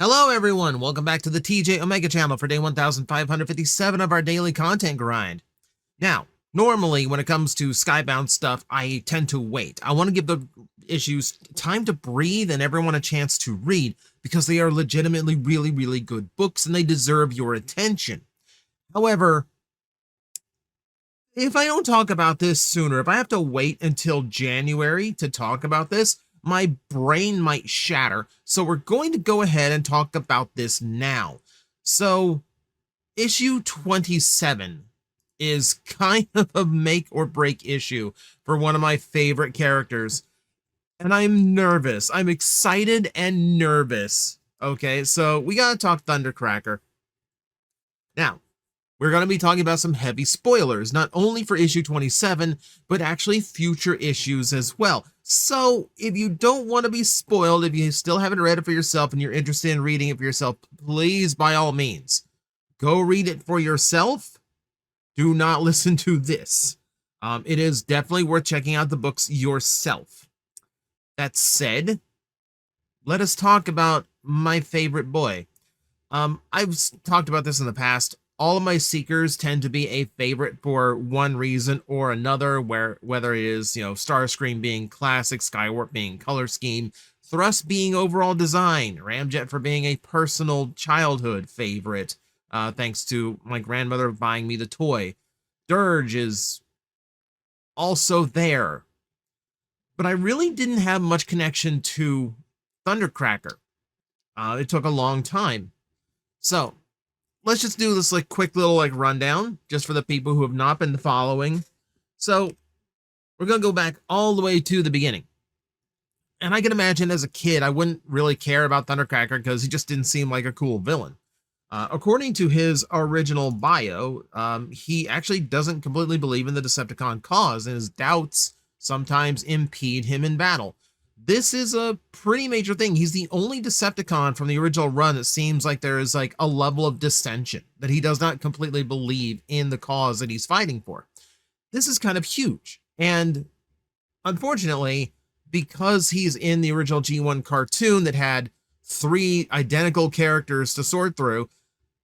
Hello everyone, welcome back to the TJOmega channel for day 1557 of our daily content grind. Now, normally when it comes to Skybound stuff, I tend to wait. I want to give the issues time to breathe and everyone a chance to read because they are legitimately really good books and they deserve your attention. However, if I don't talk about this sooner, if I have to wait until January to talk about this, my brain might shatter. So we're going to go ahead and talk about this now. So issue 27 is kind of a make or break issue for one of my favorite characters. And I'm nervous. I'm excited and nervous. Okay, so we gotta talk Thundercracker. Now, we're going to be talking about some heavy spoilers, not only for issue 27, but actually future issues as well. So if you don't want to be spoiled, if you still haven't read it for yourself and you're interested in reading it for yourself, please, by all means, go read it for yourself. Do not listen to this. It is definitely worth checking out the books yourself. That said, let us talk about my favorite boy. I've talked about this in the past. All of my Seekers tend to be a favorite for one reason or another, whether it is, Starscream being classic, Skywarp being color scheme, Thrust being overall design, Ramjet for being a personal childhood favorite, thanks to my grandmother buying me the toy. Dirge is also there. But I really didn't have much connection to Thundercracker. It took a long time. So let's just do this quick little rundown just for the people who have not been following. So we're going to go back all the way to the beginning. And I can imagine as a kid, I wouldn't really care about Thundercracker because he just didn't seem like a cool villain. According to his original bio, he actually doesn't completely believe in the Decepticon cause, and his doubts sometimes impede him in battle. This is a pretty major thing. He's the only Decepticon from the original run that seems like there is a level of dissension, that he does not completely believe in the cause that he's fighting for. This is kind of huge. And unfortunately, because he's in the original G1 cartoon that had 3 identical characters to sort through,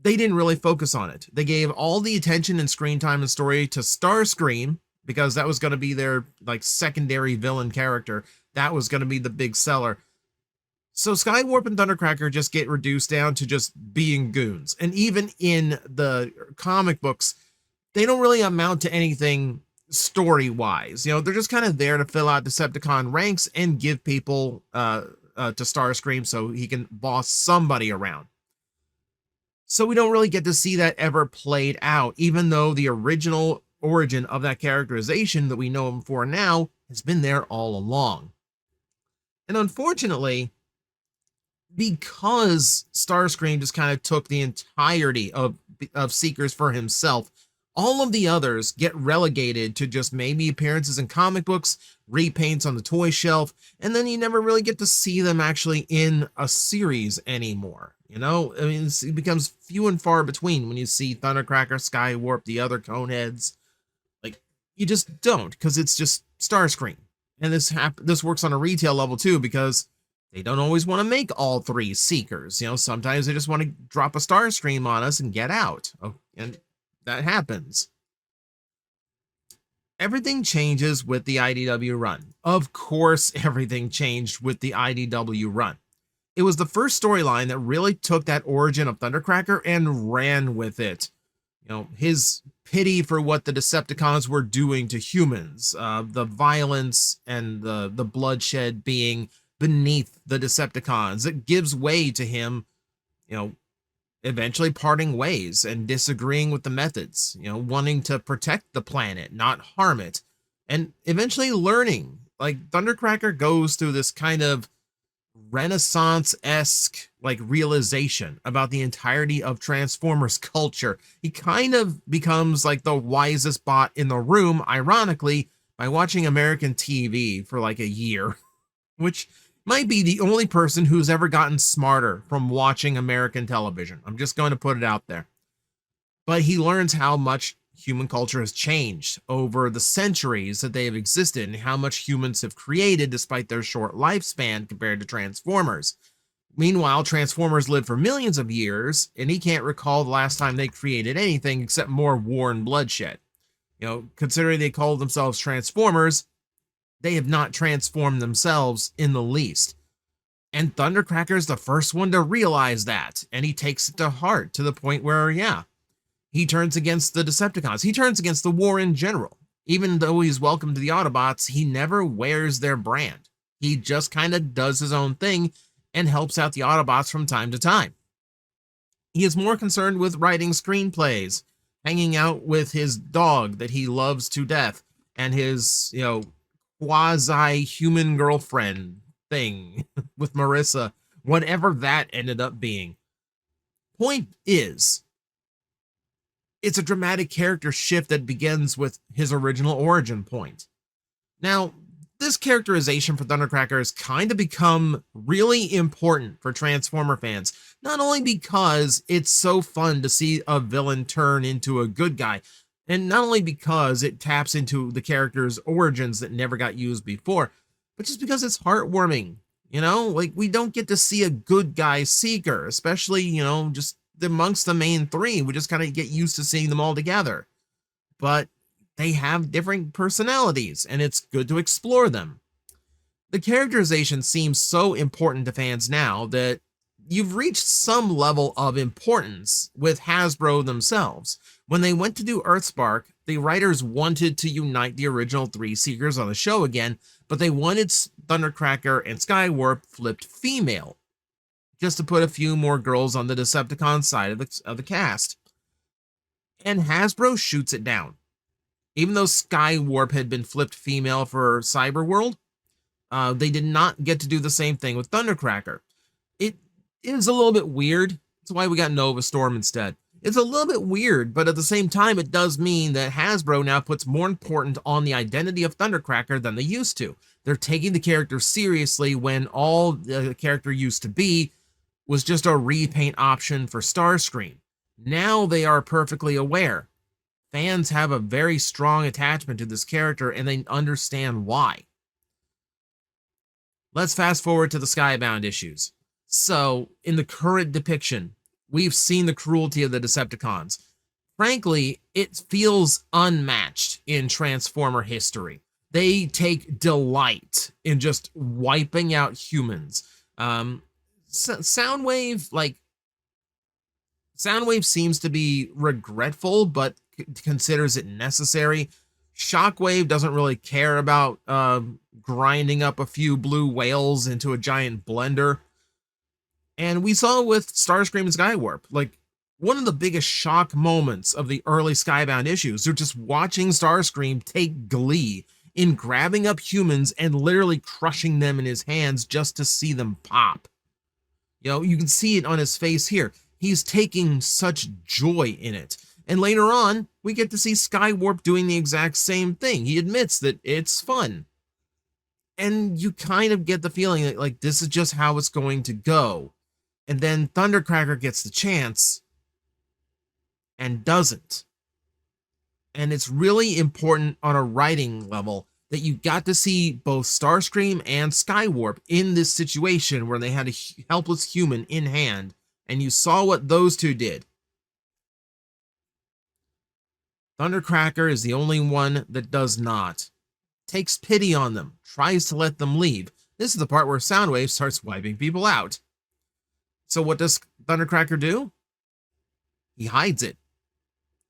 they didn't really focus on it. They gave all the attention and screen time and story to Starscream, because that was going to be their secondary villain character. That was going to be the big seller. So Skywarp and Thundercracker just get reduced down to just being goons. And even in the comic books, they don't really amount to anything story-wise. They're just kind of there to fill out Decepticon ranks and give people to Starscream so he can boss somebody around. So we don't really get to see that ever played out, even though the original origin of that characterization that we know him for now has been there all along. And unfortunately, because Starscream just kind of took the entirety of Seekers for himself, all of the others get relegated to just maybe appearances in comic books, repaints on the toy shelf, and then you never really get to see them actually in a series anymore. It becomes few and far between when you see Thundercracker, Skywarp, the other Coneheads. You just don't, because it's just Starscream. And this works on a retail level too, because they don't always want to make all 3 Seekers. Sometimes they just want to drop a Starscream on us and get out. Oh, and that happens. Everything changes with the IDW run. Of course, everything changed with the IDW run. It was the first storyline that really took that origin of Thundercracker and ran with it. His pity for what the Decepticons were doing to humans, the violence and the bloodshed being beneath the Decepticons. It gives way to him, eventually parting ways and disagreeing with the methods, wanting to protect the planet, not harm it, and eventually learning. Thundercracker goes through this kind of Renaissance-esque realization about the entirety of Transformers culture. He kind of becomes the wisest bot in the room, ironically, by watching American TV for a year, which might be the only person who's ever gotten smarter from watching American television. I'm just going to put it out there. But he learns how much human culture has changed over the centuries that they have existed and how much humans have created despite their short lifespan compared to Transformers. Meanwhile, Transformers lived for millions of years, and he can't recall the last time they created anything except more war and bloodshed. Considering they called themselves Transformers, they have not transformed themselves in the least. And Thundercracker is the first one to realize that, and he takes it to heart to the point where, yeah, he turns against the Decepticons. He turns against the war in general. Even though he's welcome to the Autobots, he never wears their brand. He just kind of does his own thing and helps out the Autobots from time to time. He is more concerned with writing screenplays, hanging out with his dog that he loves to death, and his, quasi-human girlfriend thing with Marissa, whatever that ended up being. Point is, it's a dramatic character shift that begins with his original origin point. Now, this characterization for Thundercracker has kind of become really important for Transformer fans, not only because it's so fun to see a villain turn into a good guy, and not only because it taps into the character's origins that never got used before, but just because it's heartwarming. We don't get to see a good guy Seeker, especially, just amongst the main three. We just kind of get used to seeing them all together. But they have different personalities, and it's good to explore them. The characterization seems so important to fans now that you've reached some level of importance with Hasbro themselves. When they went to do Earthspark, the writers wanted to unite the original three Seekers on the show again, but they wanted Thundercracker and Skywarp flipped female, just to put a few more girls on the Decepticon side of the cast. And Hasbro shoots it down. Even though Skywarp had been flipped female for Cyberworld, they did not get to do the same thing with Thundercracker. It is a little bit weird. That's why we got Nova Storm instead. It's a little bit weird, but at the same time, it does mean that Hasbro now puts more importance on the identity of Thundercracker than they used to. They're taking the character seriously when all the character used to be was just a repaint option for Starscream. Now they are perfectly aware. Fans have a very strong attachment to this character, and they understand why. Let's fast forward to the Skybound issues. So, in the current depiction, we've seen the cruelty of the Decepticons. Frankly, it feels unmatched in Transformer history. They take delight in just wiping out humans. Soundwave seems to be regretful, but considers it necessary. Shockwave doesn't really care about grinding up a few blue whales into a giant blender. And we saw with Starscream and Skywarp, one of the biggest shock moments of the early Skybound issues are just watching Starscream take glee in grabbing up humans and literally crushing them in his hands just to see them pop. You can see it on his face here. He's taking such joy in it. And later on, we get to see Skywarp doing the exact same thing. He admits that it's fun. And you kind of get the feeling that, this is just how it's going to go. And then Thundercracker gets the chance and doesn't. And it's really important on a writing level that you got to see both Starscream and Skywarp in this situation where they had a helpless human in hand, and you saw what those two did. Thundercracker is the only one that does not. Takes pity on them, tries to let them leave. This is the part where Soundwave starts wiping people out. So what does Thundercracker do? He hides it.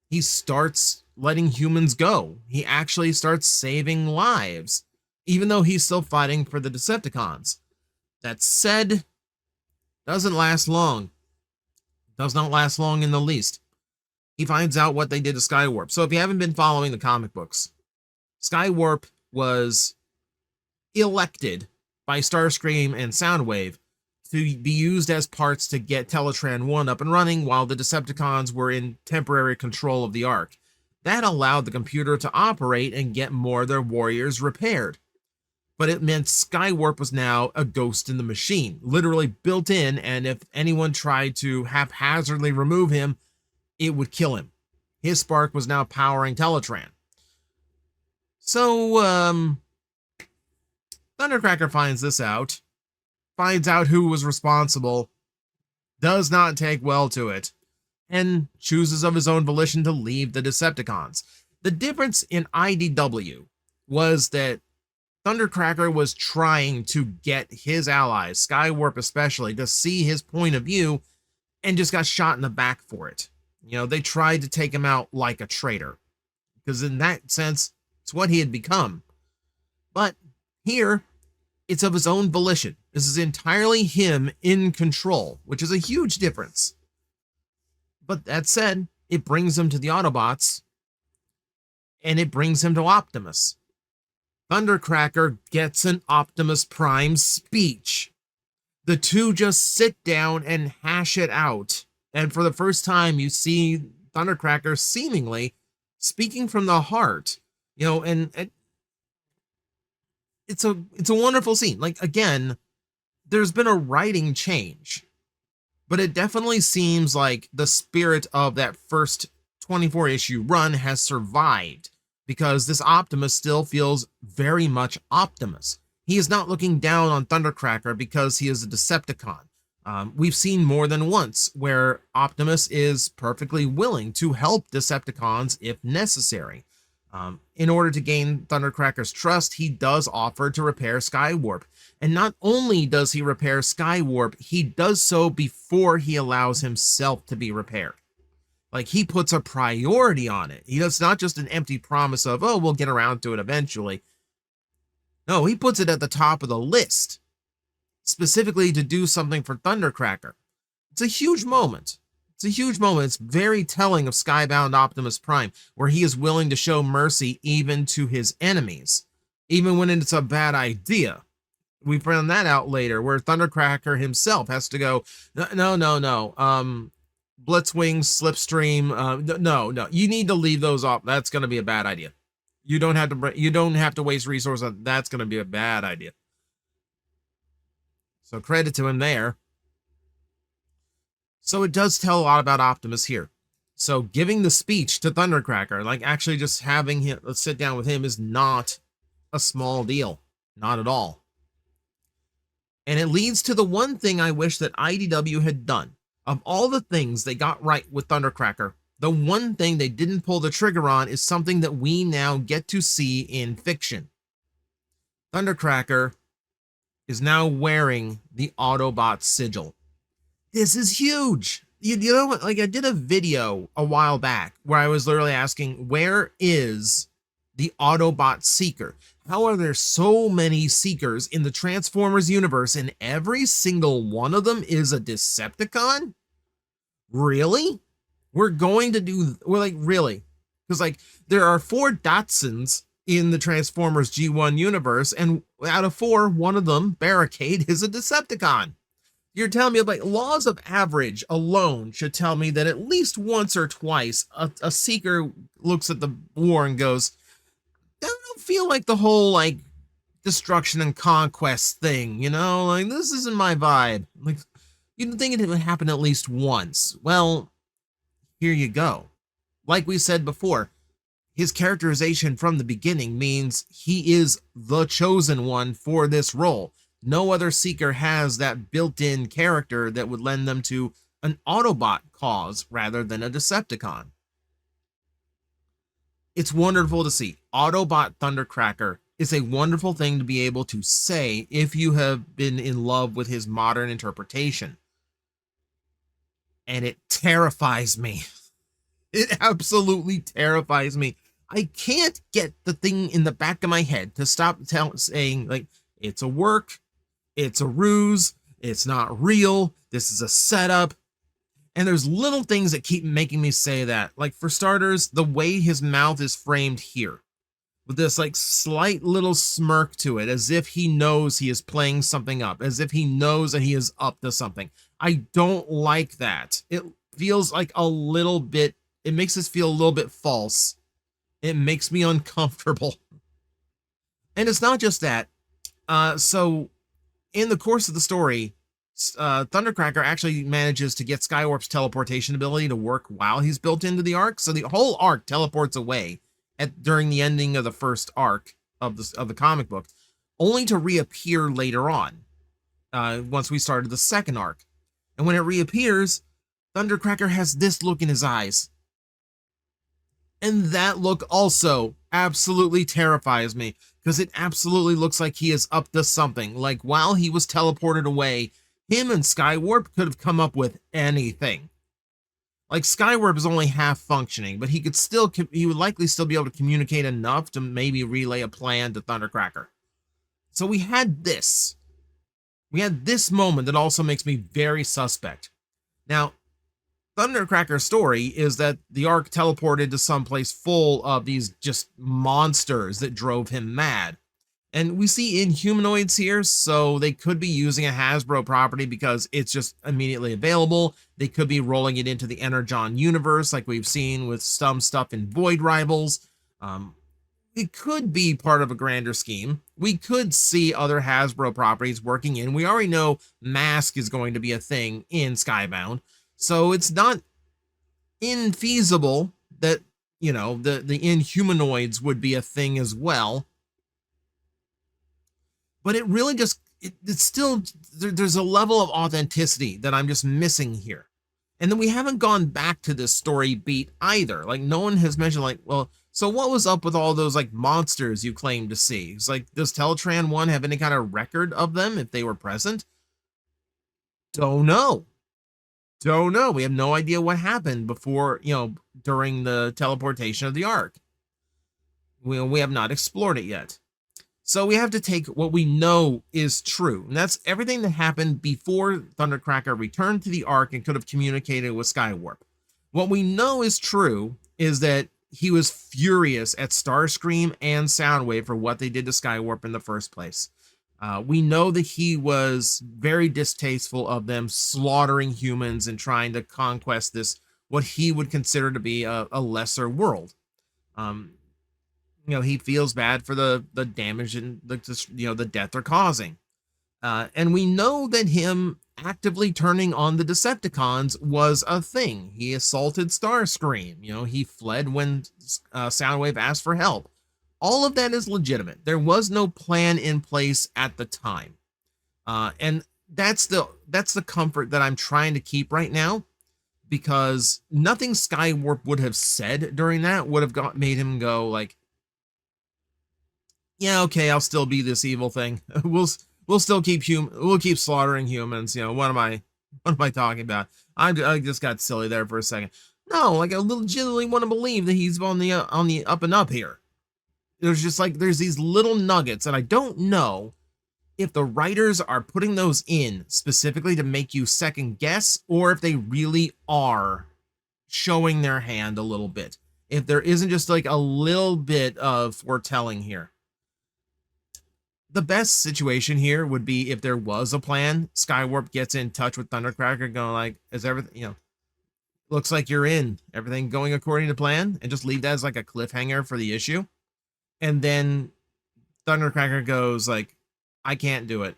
He starts letting humans go. He actually starts saving lives, even though he's still fighting for the Decepticons. That said, doesn't last long. Does not last long in the least. He finds out what they did to Skywarp. So if you haven't been following the comic books, Skywarp was elected by Starscream and Soundwave to be used as parts to get Teletran 1 up and running while the Decepticons were in temporary control of the Ark. That allowed the computer to operate and get more of their warriors repaired. But it meant Skywarp was now a ghost in the machine, literally built in, and if anyone tried to haphazardly remove him, it would kill him. His spark was now powering Teletran. So, Thundercracker finds this out, finds out who was responsible, does not take well to it, and chooses of his own volition to leave the Decepticons. The difference in IDW was that Thundercracker was trying to get his allies, Skywarp especially, to see his point of view, and just got shot in the back for it. You know, they tried to take him out like a traitor, because in that sense, it's what he had become. But here, it's of his own volition. This is entirely him in control, which is a huge difference. But that said, it brings him to the Autobots, and it brings him to Optimus. Thundercracker gets an Optimus Prime speech. The two just sit down and hash it out. And for the first time, you see Thundercracker seemingly speaking from the heart. You know, and it's a wonderful scene. Like, again, there's been a writing change, but it definitely seems like the spirit of that first 24 issue run has survived, because this Optimus still feels very much Optimus. He is not looking down on Thundercracker because he is a Decepticon. We've seen more than once where Optimus is perfectly willing to help Decepticons if necessary. In order to gain Thundercracker's trust, he does offer to repair Skywarp. And not only does he repair Skywarp, he does so before he allows himself to be repaired. Like, he puts a priority on it. It's not just an empty promise of, oh, we'll get around to it eventually. No, he puts it at the top of the list, specifically to do something for Thundercracker. It's a huge moment. It's a huge moment. It's very telling of Skybound Optimus Prime, where he is willing to show mercy even to his enemies, even when it's a bad idea. We found that out later, where Thundercracker himself has to go, no. Blitzwing, Slipstream, no. You need to leave those off. That's going to be a bad idea. You don't have to waste resources on that's going to be a bad idea. So credit to him there. So it does tell a lot about Optimus here. So giving the speech to Thundercracker, like actually just having him sit down with him, is not a small deal. Not at all. And it leads to the one thing I wish that IDW had done. Of all the things they got right with Thundercracker, the one thing they didn't pull the trigger on is something that we now get to see in fiction. Thundercracker is now wearing the Autobot sigil. This is huge. You know what? Like, I did a video a while back where I was literally asking, where is the Autobot Seeker? How are there so many Seekers in the Transformers universe and every single one of them is a Decepticon? Really? We're like, really? Because, like, there are 4 Datsuns in the Transformers G1 universe, and out of 4, one of them, Barricade, is a Decepticon. You're telling me, like, laws of average alone should tell me that at least once or twice a Seeker looks at the war and goes, I don't feel like the whole, like, destruction and conquest thing, you know? Like, this isn't my vibe. Like, you'd think it would happen at least once. Well, here you go. Like we said before, his characterization from the beginning means he is the chosen one for this role. No other Seeker has that built-in character that would lend them to an Autobot cause rather than a Decepticon. It's wonderful to see. Autobot Thundercracker is a wonderful thing to be able to say if you have been in love with his modern interpretation. And it terrifies me. It absolutely terrifies me. I can't get the thing in the back of my head to stop saying, like, it's a work, it's a ruse, it's not real, this is a setup. And there's little things that keep making me say that. Like, for starters, the way his mouth is framed here, with this, like, slight little smirk to it, as if he knows he is playing something up, as if he knows that he is up to something. I don't like that. It feels like a little bit, it makes us feel a little bit false. It makes me uncomfortable. And it's not just that. So in the course of the story, Thundercracker actually manages to get Skywarp's teleportation ability to work while he's built into the arc. So the whole arc teleports away during the ending of the first arc of the comic book, only to reappear later on, once we started the second arc. And when it reappears, Thundercracker has this look in his eyes. And that look also absolutely terrifies me, because it absolutely looks like he is up to something. Like, while he was teleported away, him and Skywarp could have come up with anything. Like, Skywarp is only half functioning, but he would likely still be able to communicate enough to maybe relay a plan to Thundercracker. So we had this. We had this moment that also makes me very suspect. Now, Thundercracker's story is that the Ark teleported to someplace full of these just monsters that drove him mad. And we see Inhumanoids here, so they could be using a Hasbro property because it's just immediately available. They could be rolling it into the Energon universe like we've seen with some stuff in Void Rivals. It could be part of a grander scheme. We could see other Hasbro properties working in. We already know Mask is going to be a thing in Skybound. So it's not infeasible that, you know, the Inhumanoids would be a thing as well. But it really just, it's still, there's a level of authenticity that I'm just missing here. And then we haven't gone back to this story beat either. Like, no one has mentioned, like, well, so what was up with all those, like, monsters you claim to see? It's like, does Teletran 1 have any kind of record of them if they were present? Don't know. Don't know. We have no idea what happened before, you know, during the teleportation of the Ark. We have not explored it yet. So we have to take what we know is true. And that's everything that happened before Thundercracker returned to the Ark and could have communicated with Skywarp. What we know is true is that he was furious at Starscream and Soundwave for what they did to Skywarp in the first place. We know that he was very distasteful of them slaughtering humans and trying to conquest this, what he would consider to be a lesser world. You know, he feels bad for the damage and the death they're causing. And we know that him actively turning on the Decepticons was a thing. He assaulted Starscream. You know, he fled when Soundwave asked for help. All of that is legitimate. There was no plan in place at the time. And that's the comfort that I'm trying to keep right now, because nothing Skywarp would have said during that would have made him go like, yeah, okay, I'll still be this evil thing. We'll still keep we'll keep slaughtering humans. You know, what am I talking about? I just got silly there for a second. No, like, I legitimately want to believe that he's on the up and up here. There's just like, there's these little nuggets, and I don't know if the writers are putting those in specifically to make you second guess, or if they really are showing their hand a little bit. If there isn't just like a little bit of foretelling here. The best situation here would be if there was a plan. Skywarp gets in touch with Thundercracker, going like, is everything, you know, looks like you're in, everything going according to plan, and just leave that as like a cliffhanger for the issue. And then Thundercracker goes like, I can't do it.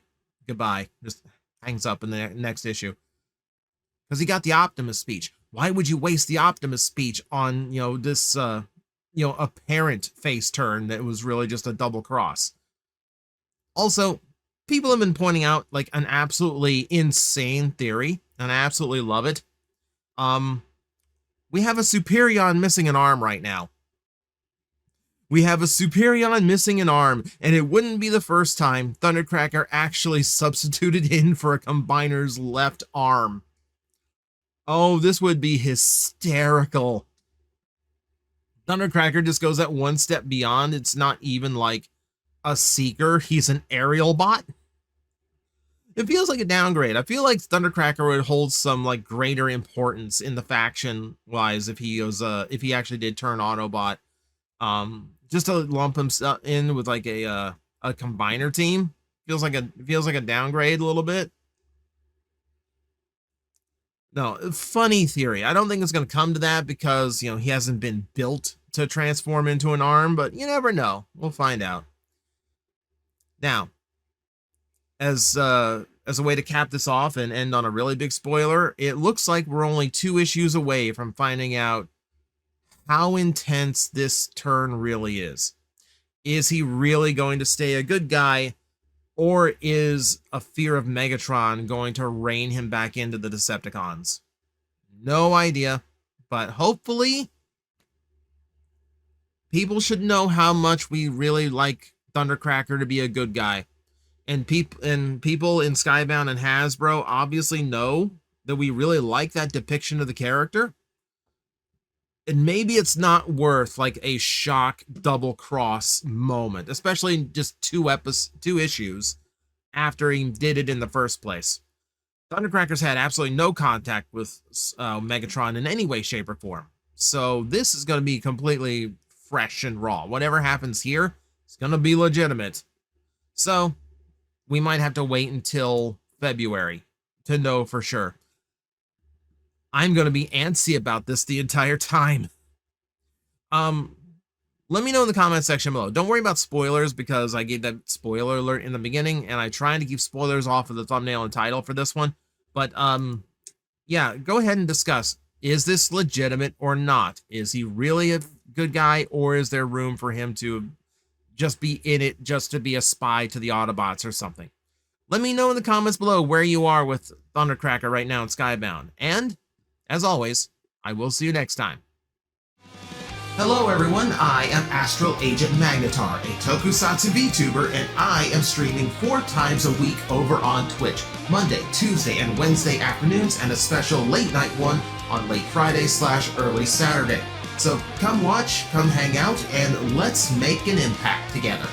Goodbye. Just hangs up in the next issue. Because he got the Optimus speech. Why would you waste the Optimus speech on, you know, this, apparent face turn that was really just a double cross? Also, people have been pointing out like an absolutely insane theory, and I absolutely love it. We have a Superion missing an arm right now. We have a Superion missing an arm, and it wouldn't be the first time Thundercracker actually substituted in for a Combiner's left arm. Oh, this would be hysterical. Thundercracker just goes that one step beyond. It's not even like a Seeker, he's an aerial bot. It feels like a downgrade. I feel like Thundercracker would hold some like greater importance in the faction wise if he was if he actually did turn Autobot. Just to lump himself in with like a combiner team feels like a downgrade a little bit. No, funny theory. I don't think it's going to come to that because, you know, he hasn't been built to transform into an arm, but you never know. We'll find out. Now, as a way to cap this off and end on a really big spoiler, it looks like we're only 2 issues away from finding out how intense this turn really is. Is he really going to stay a good guy Or is a fear of Megatron going to rein him back into the Decepticons? No idea, but hopefully people should know how much we really like Thundercracker to be a good guy. And people in Skybound and Hasbro obviously know that we really like that depiction of the character. And maybe it's not worth like a shock double cross moment, especially just two issues after he did it in the first place. Thundercracker's had absolutely no contact with Megatron in any way, shape, or form. So this is going to be completely fresh and raw. Whatever happens here, it's going to be legitimate. So we might have to wait until February to know for sure. I'm going to be antsy about this the entire time. Let me know in the comment section below. Don't worry about spoilers because I gave that spoiler alert in the beginning and I'm trying to keep spoilers off of the thumbnail and title for this one. But yeah, go ahead and discuss. Is this legitimate or not? Is he really a good guy, or is there room for him to just be in it just to be a spy to the Autobots or something? Let me know in the comments below where you are with Thundercracker right now in Skybound. And as always, I will see you next time. Hello everyone, I am Astral Agent Magnetar, a Tokusatsu VTuber, and I am streaming 4 times a week over on Twitch, Monday, Tuesday, and Wednesday afternoons, and a special late night one on late Friday/early Saturday. So come watch, come hang out, and let's make an impact together.